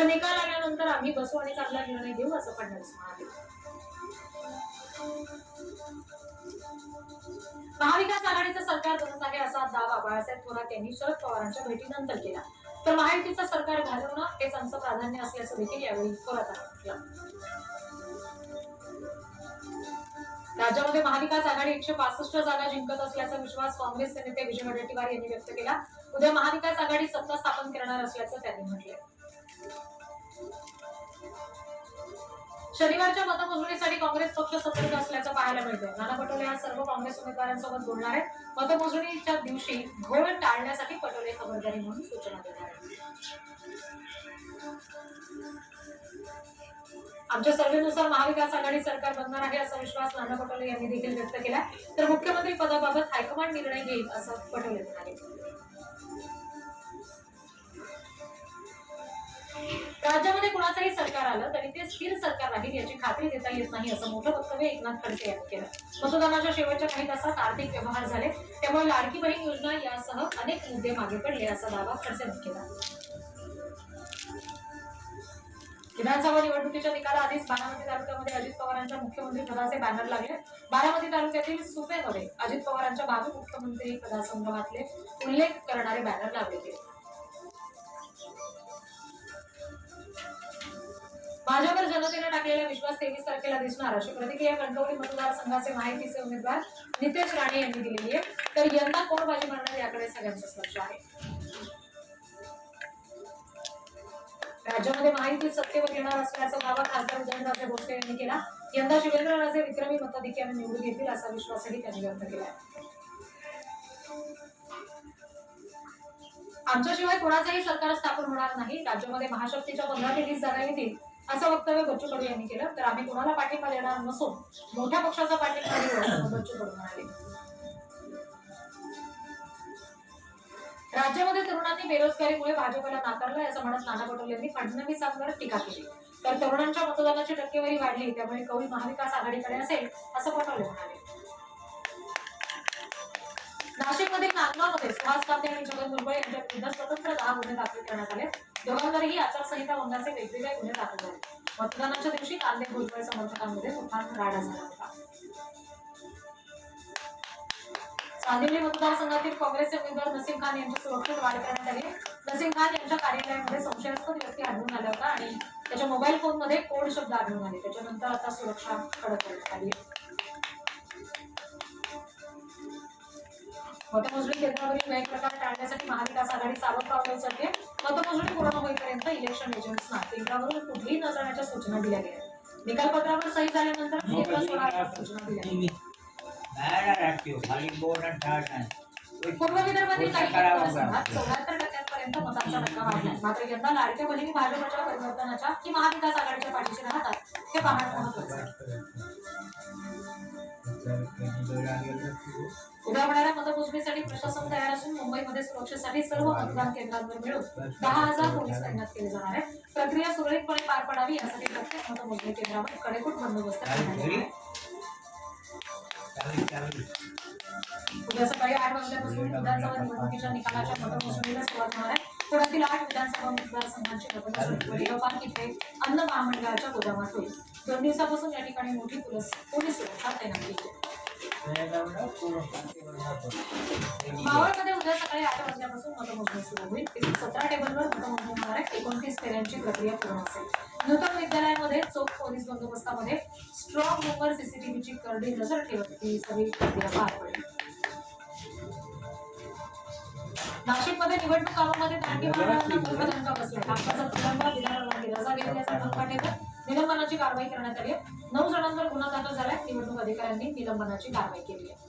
तर निकाल आल्यानंतर आम्ही बसू आणि चांगला निर्णय घेऊ असं फडणवीस म्हणाले. महाविकास आघाडीचं सरकार बनत आहे असा दावा बाळासाहेब थोरात यांनी शरद पवारांच्या भेटीनंतर केला. तर महायुतीचं सरकार घालवणं हेच आमचं प्राधान्य असल्याचं देखील यावेळी थोरातांनी म्हटलं. राज्यामध्ये महाविकास आघाडी 165 जागा जिंकत असल्याचा विश्वास काँग्रेसचे नेते विजय वडेट्टीवार यांनी व्यक्त केला. उद्या महाविकास आघाडी सत्ता स्थापन करणार असल्याचं त्यांनी म्हटले. शनिवारच्या मतमोजणीसाठी काँग्रेस पक्ष सतर्क असल्याचं पाहायला मिळतंय. नाना पटोले आज सर्व काँग्रेस उमेदवारांसोबत बोलणार आहेत. मतमोजणीच्या दिवशी घोळ टाळण्यासाठी पटोले खबरदारी म्हणून सूचना देणार आहेत. आमच्या सर्वेनुसार महाविकास आघाडी सरकार बनणार आहे असा विश्वास नाना पटोले यांनी देखील व्यक्त केला. तर मुख्यमंत्री पदाबाबत हायकमांड निर्णय घेईल असं पटोले म्हणाले. राज्यामध्ये कुणाचंही सरकार आलं तरी ते स्थिर सरकार राहील याची खात्री देता येत नाही असं मोठं वक्तव्य एकनाथ खडसे यांनी केलं. मतदानाच्या शेवटच्या काही तासात आर्थिक व्यवहार झाले, त्यामुळे लाडकी बहीण योजना यासह अनेक मुद्दे मागे पडले असा दावा खडसे यांनी केला. विधानसभा निवडणुकीच्या निकालाआधीच बारामती तालुक्यामध्ये अजित पवारांच्या मुख्यमंत्री पदाचे बॅनर लागले. बारामती तालुक्यातील सुपेमध्ये अजित पवारांच्या भावी मुख्यमंत्री पदासंदर्भातले उल्लेख करणारे बॅनर लावले गेले. भाजपवर जनतेने टाकलेला विश्वास 23 तारखेला दिसणार अशी प्रतिक्रिया कणकवली मतदारसंघाचे माहितीचे उमेदवार नितेश राणे यांनी दिलेली आहे. तर यंदा कोण बाजी मारणार याकडे सगळ्यांचंच लक्ष आहे. राज्यामध्ये महायुतीत सत्तेवर येणार असल्याचा दावा खासदार उदयनराजे भोसले यांनी केला. यंदा शिवेंद्रराजे विक्रमी मताधिक्याने निवडून येतील असा विश्वासही त्यांनी व्यक्त केला. आमच्याशिवाय कोणाचंही सरकार स्थापन होणार नाही. राज्यामध्ये महाशक्तीच्या 15 ते 20 जागा येतील असं वक्तव्य बच्चू कडू यांनी केलं. तर आम्ही कोणाला पाठिंबा देणार नसून मोठ्या पक्षाचा पाठिंबा देऊ असं बच्चू कडू म्हणाले. राज्यामध्ये तरुणांनी बेरोजगारीमुळे भाजपला नाकारलं असं म्हणत नाना पटोले यांनी फडणवीसांवर टीका केली. तर तरुणांच्या मतदानाची टक्केवारी वाढली, त्यामुळे कौल महाविकास आघाडीकडे असेल असं पटोले म्हणाले. नाशिकमधील नांदगावमध्ये सुहास कांदे आणि जगन भुजबळ यांच्या विरुद्ध स्वतंत्र 10 गुन्हे दाखल करण्यात आले. दोघांवरही आचारसंहिता भंगाचे वेगवेगळे गुन्हे दाखल झाले. मतदानाच्या दिवशी कांदे भुजबळ समर्थकांमध्ये मोठा राडा झाला होता. चांदिवली मतदारसंघातील काँग्रेसचे उमेदवार नसीम खान यांची सुरक्षेत वाढ करण्यात आली. नसीम खान यांच्या कार्यालयामध्ये संशयास्पद व्यक्ती आढळून आला होता आणि त्याच्या मोबाईल फोनमध्ये कोड शब्द आढळून आले. त्याच्यानंतर आता सुरक्षा कडक करण्यात आली आहे. मतमोजणी केंद्रावरील गैरप्रकार टाळण्यासाठी महाविकास आघाडी सावध पावलं उचलते. मतमोजणी पूर्ण होईपर्यंत इलेक्शन एजंट्सना केंद्रावरून कुठेही न जाण्याच्या सूचना दिल्या गेल्या. निकालपत्रावर सही झाल्यानंतर केंद्र सोडण्याच्या सूचना दिल्या गेल्या. पूर्व विदर्भातील काही मतदारसंघात 74% मतांचा टक्का वाढला. मात्र यंदा लाडक्या बहिणी भाजपच्या परिवर्तनाच्या की महाविकास आघाडीच्या पाठीशी राहतात हे पाहणं महत्त्वाचं आहे. उद्या होणाऱ्या मतमोजणीसाठी प्रशासन तयार असून मुंबईमध्ये सुरक्षेसाठी सर्व मतदान केंद्रांवर मिळून 10,000 पोलीस तैनात केले जाणार आहेत. प्रक्रिया सुरळीतपणे पार पडावी यासाठी प्रत्येक मतमोजणी केंद्रावर कडेकोट बंदोबस्त करण्यात येणार आहे. उद्या सकाळी 8 वाजल्यापासून विधानसभा निवडणुकीच्या निकालाच्या मतमोजणीला सुरुवात होणार आहे. पुण्यातील 8 विधानसभा मतदारसंघांची मतमोजणी वडिगाव इथे अन्न महामंडळाच्या गोदामात होईल. 2 दिवसापासून या ठिकाणी मोठी पोलीस सुरक्षा तैनात केली आहे. मावळमध्ये उद्या सकाळी 8 वाजल्यापासून मतमोजणी सुरू होईल. 17 टेबलवर मतमोजणी होणार आहे. 29 फेऱ्यांची प्रक्रिया पूर्ण असेल. नूतन विद्यालयामध्ये चोख पोलीस बंदोबस्तामध्ये स्ट्रॉंग रूमवर सीसीटीव्हीची करडी नजर ठेवत ही सगळी प्रक्रिया पार पडेल. नाशिकमध्ये निवडणूक कामामध्ये दांडी मारणाऱ्यांना मूर्खदंड बसला. कामकाजात विलंब, विधानसभेची रजा घेतल्याचा धक्का ठेवत निलंबनाची कारवाई करण्यात आली आहे. 9 जणांवर गुन्हा दाखल झालाय. निवडणूक अधिकाऱ्यांनी निलंबनाची कारवाई केली आहे.